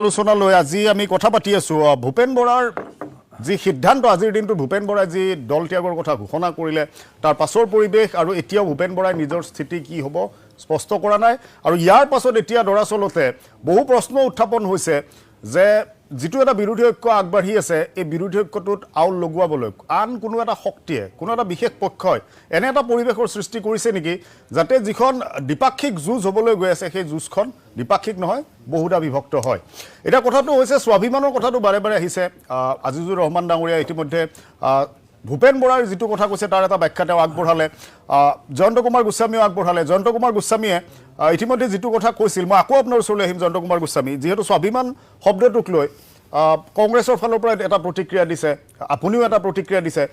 আলোচনালৈ আজি আমি কথা পাতি আছো ভূপেন বৰাৰ যি সিদ্ধান্ত আজিৰ দিনটো ভূপেন বৰাই যি দল ত্যাগৰ কথা ঘোষণা কৰিলে তাৰ পাছৰ পৰিবেশ আৰু এতিয়াও ভূপেন বৰাই নিজৰ স্থিতি কি হ'ব স্পষ্ট কৰা নাই আৰু ইয়াৰ পাছত এতিয়া দৰাচলতে বহু প্ৰশ্ন উত্থাপন হৈছে যে যিটো এটা বিৰোধী ঐক্য আগবাঢ়ি আছে এই বিৰোধী ঐক্যটোত আউল লগোৱাবলৈ আন কোনো এটা শক্তিয়ে কোনো এটা বিশেষ পক্ষই এনে এটা পৰিবেশৰ সৃষ্টি কৰিছে নেকি যাতে যিখন দ্বিপাক্ষিক যুঁজ হ'বলৈ গৈ আছে সেই যুঁজখন দ্বিপাক্ষিক নহয় বহুটা বিভক্ত হয় এটা কথাটো হৈছে স্বাভিমানৰ কথাটো বাৰে বাৰে আহিছে আজিজুৰ ৰহমান ডাঙৰীয়া ইতিমধ্যে ভূপেন বৰাৰ যিটো কথা কৈছে তাৰ এটা ব্যাখ্যা তেওঁ আগবঢ়ালে জয়ন্ত কুমাৰ গোস্বামীও আগবঢ়ালে জয়ন্ত কুমাৰ গোস্বামীয়ে ইতিমধ্যে যিটো কথা কৈছিল মই আকৌ আপোনাৰ ওচৰলৈ আহিম জয়ন্ত কুমাৰ গোস্বামী যিহেতু স্বাভিমান শব্দটোক লৈ কংগ্ৰেছৰ ফালৰ পৰা এটা প্ৰতিক্ৰিয়া দিছে আপুনিও এটা প্ৰতিক্ৰিয়া দিছে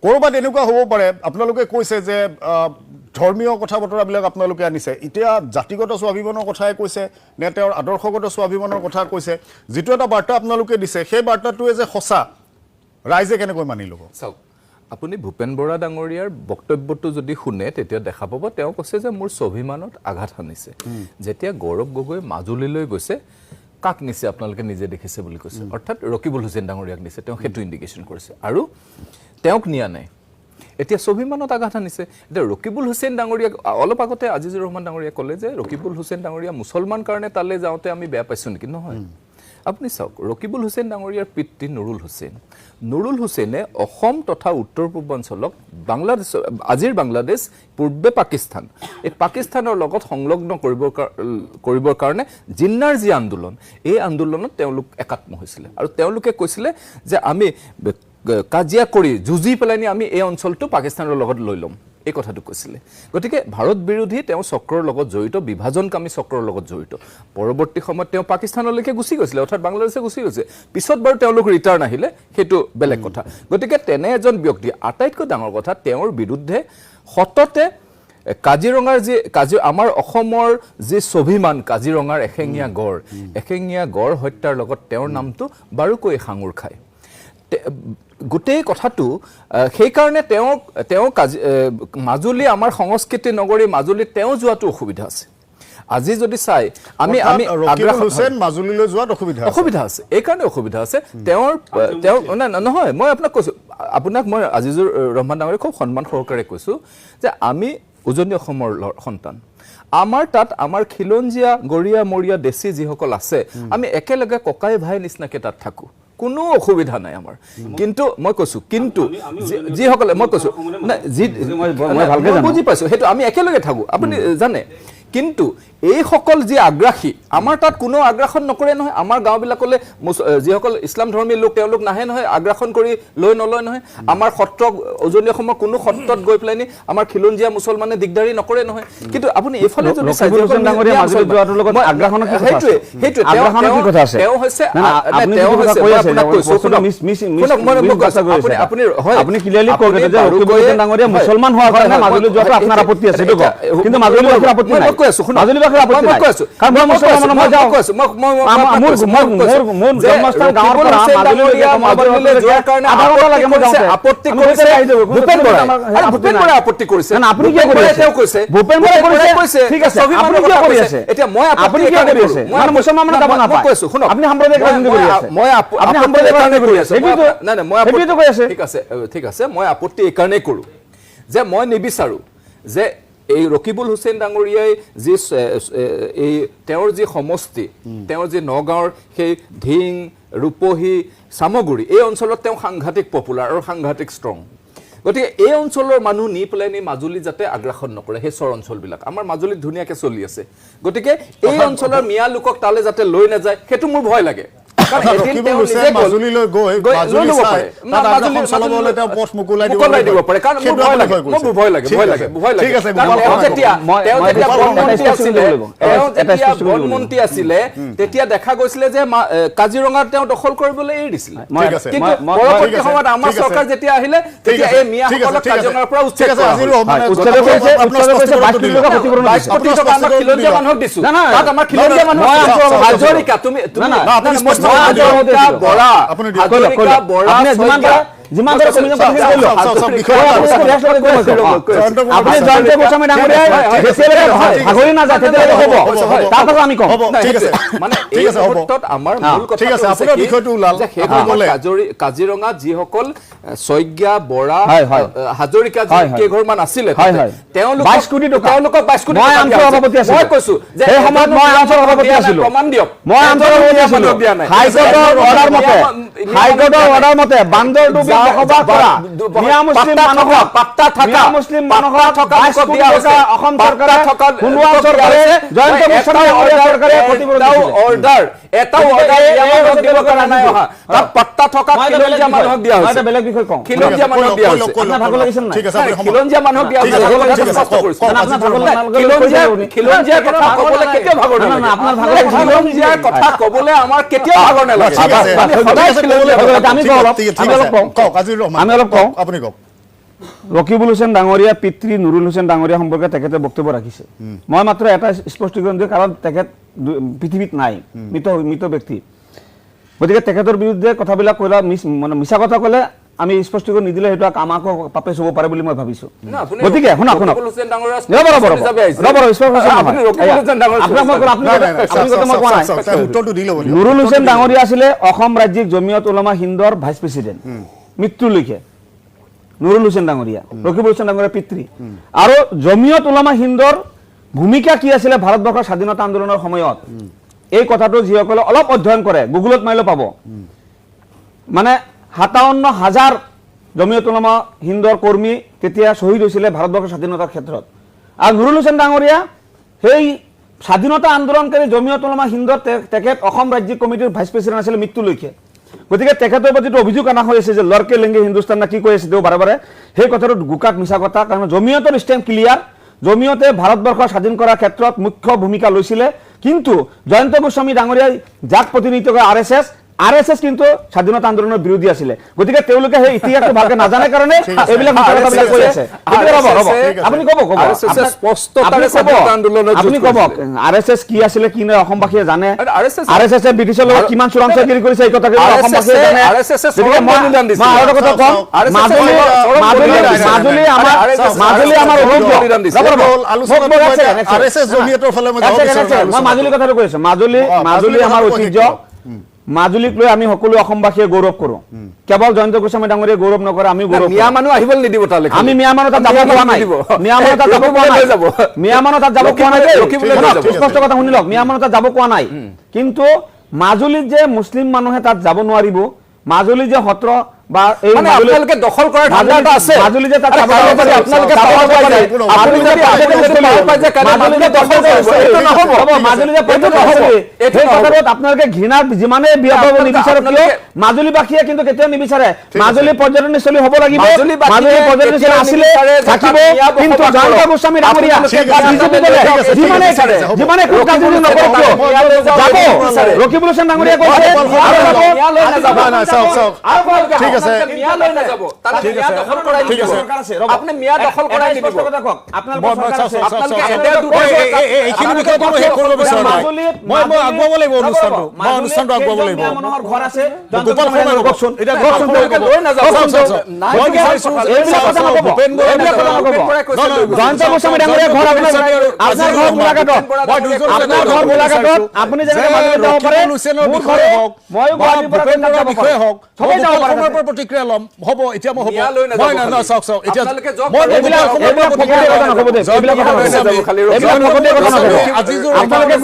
কৰবাত এনেকুৱা হ'ব পাৰে আপোনালোকে কৈছে যে ধৰ্মীয় কথা বতৰাবিলাক আপোনালোকে আনিছে এতিয়া জাতিগত স্বাভিমানৰ কথাই কৈছে নে তেওঁৰ আদৰ্শগত স্বাভিমানৰ কথা কৈছে যিটো এটা বাৰ্তা আপোনালোকে দিছে সেই বাৰ্তাটোৱে যে সঁচা ৰাইজে কেনেকৈ মানি ল'ব চাওক আপুনি ভূপেন বৰা ডাঙৰীয়াৰ বক্তব্যটো যদি শুনে তেতিয়া দেখা পাব তেওঁ কৈছে যে মোৰ স্বাভিমানত আঘাত হানিছে যেতিয়া গৌৰৱ গগৈ মাজুলীলৈ গৈছে কাক নিছে আপোনালোকে নিজে দেখিছে বুলি কৈছে অৰ্থাৎ ৰকিবুল হুছেইন ডাঙৰীয়াক নিছে তেওঁ সেইটো ইণ্ডিকেশ্যন কৰিছে আৰু তেওঁক নিয়া নাই এতিয়া স্বাভিমানত আঘাত আনিছে এতিয়া ৰকিবুল হুছেইন ডাঙৰীয়াক অলপ আগতে আজিজুৰ ৰহমান ডাঙৰীয়াই ক'লে যে ৰকিবুল হুছেইন ডাঙৰীয়া মুছলমান কাৰণে তালৈ যাওঁতে আমি বেয়া পাইছোঁ নেকি নহয় আপুনি চাওক ৰকিবুল হুছেইন ডাঙৰীয়াৰ পিতৃ নুৰুল হুছেইনে অসম তথা উত্তৰ পূৰ্বাঞ্চলক বাংলাদেশ আজিৰ বাংলাদেশ পূৰ্বে পাকিস্তান এই পাকিস্তানৰ লগত সংলগ্ন কৰিবৰ কাৰণে জিন্নাৰ যি আন্দোলন এই আন্দোলনত তেওঁলোক একাত্ম হৈছিলে আৰু তেওঁলোকে কৈছিলে যে আমি কাজিয়া কৰি যুঁজি পেলাই আমি এই অঞ্চলটো পাকিস্তানৰ লগত লৈ ল'ম এই কথাটো কৈছিলে গতিকে ভাৰত বিৰোধী তেওঁ চক্ৰৰ লগত জড়িত বিভাজনকামী চক্ৰৰ লগত জড়িত পৰৱৰ্তী সময়ত তেওঁ পাকিস্তানলৈকে গুচি গৈছিলে অৰ্থাৎ বাংলাদেশে গুচি গৈছে পিছত বাৰু তেওঁলোক ৰিটাৰ্ণ আহিলে সেইটো বেলেগ কথা গতিকে তেনে এজন ব্যক্তি আটাইতকৈ ডাঙৰ কথা তেওঁৰ বিৰুদ্ধে সততে কাজিৰঙাৰ যি আমাৰ অসমৰ যি স্বাভিমান কাজিৰঙাৰ এশেঙীয়া গড় হত্যাৰ লগত তেওঁৰ নামটো বাৰুকৈ সাঙুৰ খায় গোটেই কথাটো সেইকাৰণে তেওঁ মাজুলী আমাৰ সংস্কৃতি নগৰী মাজুলীত তেওঁ যোৱাটো অসুবিধা আছে আজি যদি চাই আমি মাজুলীলৈ যোৱাত অসুবিধা আছে এই কাৰণে অসুবিধা আছে তেওঁৰ নহয় মই আপোনাক মই আজিজুৰ ৰহমান ডাঙৰীয়াক খুব সন্মান সহকাৰে কৈছোঁ যে আমি উজনি অসমৰ সন্তান আমাৰ তাত আমাৰ খিলঞ্জীয়া গৰীয়া মৰীয়া দেশী যিসকল আছে আমি একেলগে ককাই ভাই নিচিনাকৈ তাত থাকোঁ কোনো অসুবিধা নাই আমাৰ কিন্তু মই কৈছোঁ কিন্তু যিসকলে মই কৈছোঁ বুজি পাইছোঁ সেইটো আমি একেলগে থাকোঁ আপুনি জানে কিন্তু এইসকল যি আগ্ৰাসী আমাৰ তাত কোনো আগ্ৰাসন নকৰে নহয় আমাৰ গাঁওবিলাকলৈ যিসকল ইছলাম ধৰ্মী লোক তেওঁলোক নাহে নহয় আগ্ৰাসন কৰি লৈ নলয় নহয় আমাৰ সত্ৰ উজনি অসমৰ কোনো সত্ৰত গৈ পেলাই আমাৰ খিলঞ্জীয়া মুছলমানে দিগদাৰী নকৰে নহয় কিন্তু আপুনি এইফালে যদি মুছলমান হোৱাৰ কাৰণে মাজুলী যোৱাটো আপোনাৰ আপত্তি আছে কিন্তু মাজুলী আপত্তি নাই মাজুলী ভাষাৰ আপত্তি নাই কাৰণ মই মুছলমান মই যাওঁ মোৰ জন্মস্থান গাঁৱৰ পৰা মাজুলীলৈ যোৱাৰ কাৰণে আপত্তি কৰিছে ভূপেন বৰাই আপত্তি কৰিছে আপুনি কি কৰি আছে তেওঁ কৈছে ভূপেন বৰাই কৈছে ঠিক আছে আপুনি কি কৰি আছে এতিয়া মই আপুনি কি কৰি আছে মানে মুছলমান মানে যাব নাপায় কৈছো শুনক আপুনি সাম্প্ৰদায়িক ৰাজনীতি কৰি আছে মই আপুনি সাম্প্ৰদায়িক ৰাজনীতি কৰি আছে নাই নাই মই আপত্তি কৈ আছে ঠিক আছে মই আপত্তি এই কাৰণে কৰোঁ যে মই নিবিচাৰোঁ যে এই ৰকিবুল হুছেইন ডাঙৰীয়াই যি এই তেওঁৰ যি সমষ্টি তেওঁৰ যি নগাঁৱৰ সেই ধিং ৰূপহী চামগুৰি এই অঞ্চলত তেওঁ সাংঘাতিক পপুলাৰ আৰু সাংঘাতিক ষ্ট্ৰং গতিকে এই অঞ্চলৰ মানুহ নি পেলাই মাজুলী যাতে আগ্ৰাসন নকৰে সেই চৰ অঞ্চলবিলাক আমাৰ মাজুলীত ধুনীয়াকৈ চলি আছে গতিকে এই অঞ্চলৰ মিয়া লোকক তালৈ যাতে লৈ নাযায় সেইটো মোৰ ভয় লাগে মাজুলীলৈ গৈ পথ মোকলাই দিব পাৰে কাৰণ মোৰ ভয় লাগে বনমন্ত্ৰী আছিলে তেতিয়া দেখা গৈছিলে যে কাজিৰঙা তেওঁ দখল কৰিবলৈ এৰি দিছিলে কিন্তু পৰৱৰ্তী সময়ত আমাৰ চৰকাৰ যেতিয়া আহিলে তেতিয়া এই মিয়াসকলক কাজিৰঙাৰ পৰা উচ্ছেদ কৰা হ'ল মানুহক দিছো তাত আমাৰ খিলঞ্জীয়া মানুহ হাজৰিকা তুমি যিমান দৰে কমিশ্যন কথা কৈ লওক আপুনি জয়ন্ত গোস্বামী ডাঙৰীয়াই যেতিয়ালৈকে ভাগৰি নাযায় তেতিয়ালৈকে হ'ব তাৰপাছত আমি কম ঠিক আছে মানে ঠিক এই আছে হ'ব মুহূৰ্তত আমাৰ মূল কথা ঠিক আছে আপোনাৰ বিষয়টো ওলাল কাজিৰঙা যিসকল শইকীয়া বৰা হয়, হয়। হাজৰিকা হয়, হয়। কেইঘৰমান আছিলে হয়, হয়। তেওঁলোকক 22 কোটি টকা। তেওঁলোকক 22 কোটি মই টকা আঞ্চল দিয়া হৈছে। সভাপতি আছিলোঁ। মই কৈছো যে সেই সময়ত মই আঞ্চল সভাপতি আছিলোঁ। প্ৰমাণ দিয়ক মই আঞ্চল সভাপতি আছিলোঁ দিয়া নাই। হাইকোৰ্টৰ অৰ্ডাৰ মতে বান্দৰ ডুবি বসবাস কৰা মিয়া মুছলিম মানুহক পাত্তা থকা মিয়া মুছলিম মানুহক থকা 22 কোটি দিয়া হৈছে। টকা অসম চৰকাৰে থকা সোণোৱাল চৰকাৰে জয়ন্ত গোস্বামী ডাঙৰীয়া চৰকাৰে প্ৰতিবেদন দিছিলে। অৰ্ডাৰ এটাও অৰ্ডাৰ দিব পৰা নাই অহা তাত পাত্তা থকা খিলঞ্জীয়া মানুহক দিয়া মই হৈছে এটা বেলেগ বিষয় কওঁ খিলঞ্জীয়া মানুহক দিয়া হৈছে আপোনাৰ ভাগৰ লাগিছে নাই? ঠিক আছে আপুনি খিলঞ্জীয়া মানুহক দিয়া হৈছে ঠিক আছে, স্পষ্ট কৰিছো কওক, আপোনাৰ ভাগৰ খিলঞ্জীয়াৰ কথা ক'বলৈ কেতিয়াও ভাগৰ না, না, নালাগে আপোনাৰ ভাগৰ খিলঞ্জীয়াৰ কথা ক'বলৈ আমাৰ কেতিয়াও ভাগৰ নালাগে ঠিক আছে আমি সদায় খিলঞ্জীয়াৰ কথা আমি কওঁ অলপ, ঠিক আমি অলপ আছে কওঁ। কওক আজিৰ ৰহমান আমি অলপ কওঁ। আপুনি কওক ৰকিবুল হুছেইন ডাঙৰীয়া পিতৃ নুৰুল হুছেইন ডাঙৰীয়া সম্পৰ্কে তেখেতে বক্তব্য ৰাখিছে মই মাত্ৰ এটা স্পষ্টীকৰণ দিওঁ কাৰণ তেখেত পৃথিৱীত নাই মৃত ব্যক্তি গতিকে তেখেতৰ বিৰুদ্ধে কথাবিলাক ক'লে মানে মিছা কথা ক'লে আমি স্পষ্টীকৰণ নিদিলে সেইটো আমাকো পাপে চুব পাৰে বুলি মই ভাবিছোঁ গতিকে শুনক ৰকিবুল হুছেইন ডাঙৰীয়া উত্তৰটো দি ল'ব নুৰুল হুছেইন ডাঙৰীয়া আছিলে অসম ৰাজ্যিক জমিয়ত উলামা হিন্দৰ ভাইচ প্ৰেচিডেণ্ট মৃত্যুলৈকে নুৰুল হুছেইন ডাঙৰীয়া ৰকিবুল হুছেইন ডাঙৰীয়া পিতৃ আৰু জমিয়ত উলামা হিন্দৰ ভূমিকা কি আছিলে ভাৰতবৰ্ষৰ স্বাধীনতা আন্দোলনৰ সময়ত এই কথাটো যিসকলে অলপ অধ্যয়ন কৰে গুগলত মাৰিলে পাব মানে ৫৭,০০০ জমিয়ত উলামা হিন্দৰ কৰ্মী তেতিয়া শ্বহীদ হৈছিলে ভাৰতবৰ্ষৰ স্বাধীনতাৰ ক্ষেত্ৰত আৰু নুৰুল হুছেইন ডাঙৰীয়া সেই স্বাধীনতা আন্দোলনকাৰী জমিয়ত উলামা হিন্দৰ তেখেত অসম ৰাজ্যিক কমিটিৰ ভাইচ প্ৰেচিডেণ্ট আছিলে মৃত্যুলৈকে গতিকে তেখেতৰ প্ৰতি অভিযোগ অনা হৈ আছে যে লৰকে লেংগে হিন্দুস্তান না কি কৈ আছে তেওঁ বাৰে বাৰে সেই কথাটো গোকাক মিছা কথা কাৰণ জমিয়তৰ ষ্টেণ্ড ক্লিয়াৰ জমিয়তে ভাৰতবৰ্ষ স্বাধীন কৰাৰ ক্ষেত্ৰত মুখ্য ভূমিকা লৈছিলে কিন্তু জয়ন্ত গোস্বামী ডাঙৰীয়াই যাক প্ৰতিনিধিত্ব কৰে আৰএছএছ কিন্তু স্বাধীনতা আন্দোলনৰ বিৰোধী আছিলে গতিকে তেওঁলোকে সেই ইতিহাসটো ভালকে নাজানে কাৰণে এইবিলাক মিছা কথাবিলাক কৈ আছে আপুনি ক'ব আপুনি ক'ব আৰএছএছ কি আছিলে কি নাই অসমবাসীয়ে জানে আৰএছএছে ব্ৰিটিছৰ লগত কিমান চোৰাংচোৱাগিৰি কৰিছে এই কথা অসমবাসীয়ে জানে গতিকে মই আৰু এটা কথা কম মাজুলী আমাৰ অভিজ্ঞ মই মাজুলী কথাটো কৈ আছো মাজুলী আমাৰ ঐতিহ্য মাজুলীক লৈ আমি সকলো অসমবাসীয়ে গৌৰৱ কৰো কেৱল জয়ন্ত গোস্বামী ডাঙৰীয়ে গৌৰৱ নকৰে আমি গৌৰৱ মিয়া মানুহ আহিবলৈ নিদিব তালৈ আমি মিয়া মানুহ তাত যাব পৰা নাই মিয়া মানুহ তাত যাব পৰা নাই মিয়া মানুহ তাত যাব পৰা নাই স্পষ্ট কথা শুনি লওক মিয়া মানুহ তাত যাব পৰা নাই কিন্তু মাজুলীত যে মুছলিম মানুহে তাত যাব নোৱাৰিব মাজুলী যে সত্ৰ বা এই আপোনালোকে দখল কৰাৰ ধান্দা এটা আছে মাজুলী যে তাত যাব পাৰে আপোনালোকে আপুনি যদি মাজুলী যে এই কথাটোত আপোনালোকে ঘৃণা যিমানে বিয়পাব নিবিচাৰে কিয় মাজুলীবাসীয়ে কিন্তু কেতিয়াও নিবিচাৰে মাজুলী পৰ্যটনস্থলী হ'ব লাগিব মাজুলী পৰ্যটনস্থলী আছিলে থাকিব কিন্তু জয়ন্ত গোস্বামী ডাঙৰীয়া যিমানে কাৰ্যসূচী নকৰক কিয় যাব ৰকিবুল হুছেইন ডাঙৰীয়া কৈছে ঠিক আছে আপুনি মিয়া দখল কৰাই নিদিব এইখিনি বিষয়ে কোনো শেষ কৰিব বিচৰা নাই মই আগুৱাব লাগিব অনুষ্ঠানটো মই অনুষ্ঠানটো আগুৱাব লাগিব মানুহৰ ঘৰ আছে গোপাল শৰ্মাই কওকচোন এতিয়া লৈ নাযাব মই বিচাৰিছো ভূপেন জয়ন্ত গোস্বামী ডাঙৰীয়া ঘৰ আপোনাৰ ঘৰ গোলাঘাটত আপোনাৰ ঘৰ গোলাঘাটত আপুনি যেনেকৈ মাজুলীত যাব পাৰে মোৰ ঘৰ ময়ো গুৱাহাটীৰ পৰা যাব পাৰে সবেই যাব পাৰে প্ৰতিক্ৰিয়া ল'ম হ'ব এতিয়া মই হ'ব মিয়া লৈ নাযাব মই না চাওক এতিয়া আপোনালোকে জব মই এইবিলাক ফকতীয়া কথা নক'ব দেই এইবিলাক কথা নক'ব এইবিলাক ফকতীয়া কথা নক'ব আপোনালোকে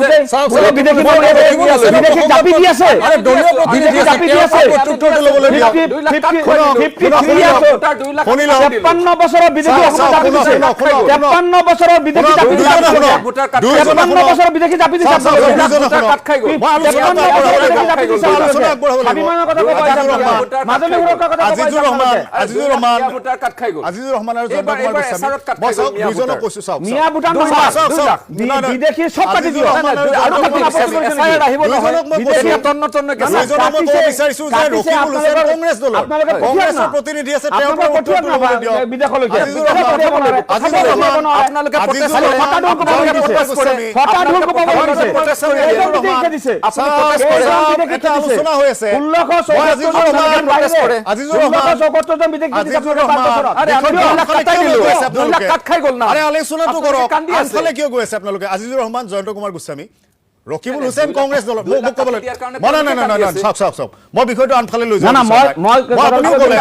বিদেশী জাপি দি আছে বিদেশী জাপি দি আছে 53 বছৰৰ বিদেশী জাপি দিছে 53 বছৰৰ বিদেশী জাপি দিছে 53 বছৰৰ বিদেশী জাপি দিছে মাজুলী সুৰক্ষাৰ কথা আজিজুৰ ৰহমান আৰু জয়ন্ত কুমাৰ দুইজনক কৈছো চাওক মিয়া ভূটান বিদেশী চব কাটি দিয়ক বিচাৰিছো যে ৰকিবুল হুছেইন কংগ্ৰেছ দলৰ কংগ্ৰেছৰ প্ৰতিনিধি আছে তেওঁৰ বিদেশলৈকে আলোচনা হৈ আছে আজিজুৰ ৰহমান, আজিজুৰ ৰহমান, আৰে আমি দেখুন, দুই লাখ আনফালে কাটাই কিয় দিলো। গৈ আছে 2 লাখ আপোনালোকে? কাট খাই গ'ল না। আৰে আলোচনাটো আপোনালোকে কৰক, কান্দি আছে। আনফালে কিয় গৈ আছে আপোনালোকে? আজিজুৰ ৰহমান, জয়ন্ত কুমাৰ গোস্বামী, ৰকিবুল হুছেইন কংগ্ৰেছ দলৰ, মোক ক'বলৈ চাওক মই বিষয়টো আনফালে লৈ যাওঁ। আপুনিও ক'লে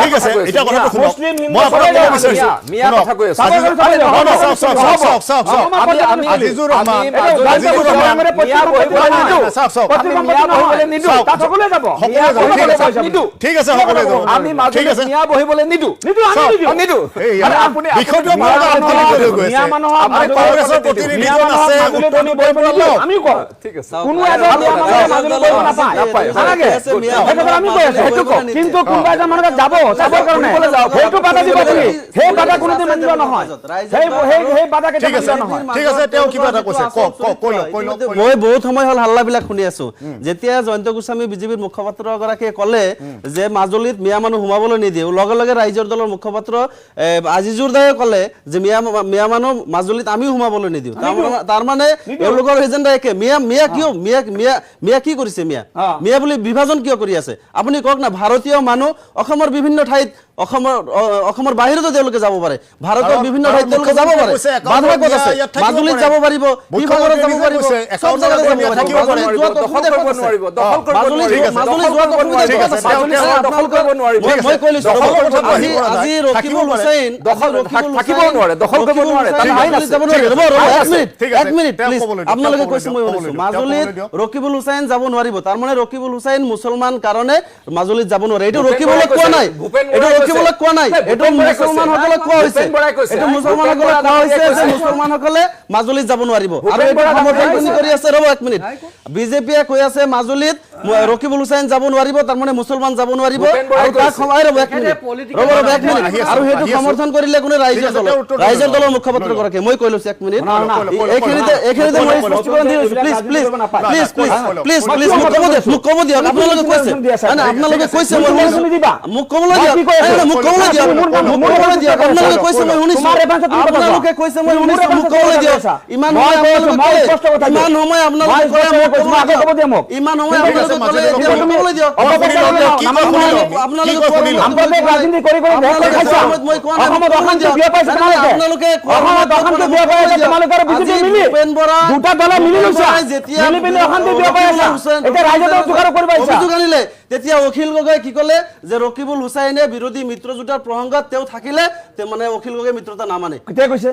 ঠিক আছে এতিয়া কথাটো শুনক, মই আপোনাক ক'ব বিচাৰিছোঁ, আজিজুৰ ৰহমান, ঠিক আছে সকলোৱে যাব, আমি ঠিক আছে মিয়া বহিবলৈ নিদো। নিদো। বিষয়টো আপোনালোকে আনফালে কিয় লৈ গৈ আছে? আমাৰ কংগ্ৰেছৰ প্ৰতিনিধিজন আছে, উত্তৰটো কৰিব লওক। আমি কওঁ ঠিক আছে। কোনো এজন মিয়া মানুহে মাজুলী কৰিব নাপায়। নালাগে। সেইটো আমি কৈ আছো, সেইটো কওক। কিন্তু কোনোবা এজন মানুহ যাব চাবৰ কাৰণে সেইটো বাধা দিব আপুনি। সেই বাধা কোনোদিন মানিব নহয়। সেই বাধা ঠিক কেতিয়া আছে, মানিব নহয়। ঠিক আছে, তেওঁ কিবা এটা কৈছে, কৈ লওক। মই বহুত সময় হল হাল্লাবিলাক শুনি আছো। যেতিয়া জয়ন্ত গোস্বামী বিজেপিৰ মুখপাত্ৰগৰাকীয়ে ক'লে যে মাজুলীত মিয়া মানুহ সোমাবলৈ নিদিয়ে, লগে লগে ৰাইজৰ দলৰ মুখপাত্ৰ আজিজুৰ দায়ে ক'লে যে মিয়া মানুহ মাজুলীত আমিও সোমাবলৈ নিদিওঁ। তাৰ মানে তেওঁলোকৰ এজেণ্ডা একে। মিয়া কি কৰিছে? মিয়া বুলি বিভাজন কিয় কৰি আছে? আপুনি কওক না, ভাৰতীয় মানুহ অসমৰ বিভিন্ন ঠাইত, অসমৰ বাহিৰতো তেওঁলোকে যাব পাৰে, ভাৰতৰ বিভিন্ন ঠাইত তেওঁলোকে যাব পাৰে, বাধা ক'ত আছে? মাজুলীত যাব পাৰিব, শিৱসাগৰত যাব পাৰিব, সব জাগাতে যাব পাৰিব। মই কৈ লৈছো, আজি ৰকিবুল হুছেইন আপোনালোকে কৈছে, মই শুনিছো মাজুলীত ৰকিবুল হুছেইন যাব নোৱাৰিব। তাৰমানে ৰকিবুল হুছেইন মুছলমান কাৰণে মাজুলীত যাব নোৱাৰে। এইটো ৰকিবুলক কোৱা নাই, এইটো ৰকিবুলক কোৱা নাই, এইটো মুছলমানসকলক কোৱা হৈছে। এইটো মুছলমানসকলক কোৱা হৈছে যে মুছলমানসকলে মাজুলীত যাব নোৱাৰিব। আৰু এইটো সমৰ্থন কৰি আছে, ৰ'ব এক মিনিট, বিজেপিয়ে কৈ আছে মাজুলীত ৰকিবুল হুছেইন যাব নোৱাৰিব, তাৰমানে মুছলমান যাব নোৱাৰিব। আৰু তাক সময় ৰ'ব এক মিনিট, আৰু সেইটো সমৰ্থন কৰিলে কোনে? ৰাইজৰ দলৰ মুখপাত্ৰ গৰাকী। মই কৈ লৈছো এক মিনিট, এইখিনিতে মই স্পষ্টীকৰণ দি লৈছো। প্লিজ মোক ক'ব দিয়ক। আপোনালোকে কৈছে, আপোনালোকে কৈছে, মই শুনিছো, মোক ক'বলৈ দিয়ক, মোক ক'বলৈ দিয়ক, আপোনালোকে কৈছে, মই শুনিছো, আপোনালোকে কৈছে, মই শুনিছো, মোক ক'বলৈ দিয়ক। ইমান সময় আপোনালোকে তেতিয়া অখিল গগৈ কি ক'লে যে ৰকিবুল হুছেইনে বিৰোধী মিত্ৰজোঁটৰ প্ৰসংগত তেওঁ থাকিলে মানে অখিল গগৈ মিত্ৰতা নামানে। কেতিয়া কৈছে?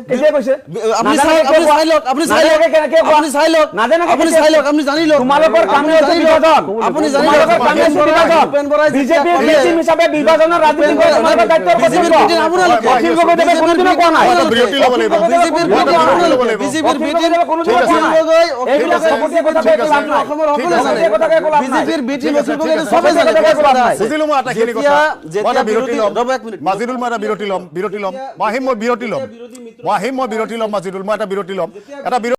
আপুনি চাই লওক, আপুনি জানি লওক, তোমালোকৰ কংগ্ৰেছ বিভাজন, আপুনি জানি তোমালোকৰ লওক, কংগ্ৰেছ বিভাজন, বিজেপিৰ ভিক্টিম হিচাপে বিভাজনৰ ৰাজনীতি কৰে, তোমালোকৰ দায়িত্ব বিজেপিৰ ভিক্টিম আপোনালোকে, অখিল গগৈদেৱে কোনোদিনো কোৱা নাই। বিৰতি ল'ব লাগিব। বিজেপিৰ ভিক্টিম আপোনালোকে, বিজেপিৰ ভিক্টিম অখিল গগৈ, অসমৰ সকলোৱে জানে বিজেপিৰ ভিক্টিম অখিল গগৈ চবে জানে। বুজিলো মই আটাইখিনি কথা। মই এটা বিৰতি ল'ম, মাজিদুল, মই এটা বিৰতি ল'ম, মাজিদুল, মই এটা বিৰতি ল'ম।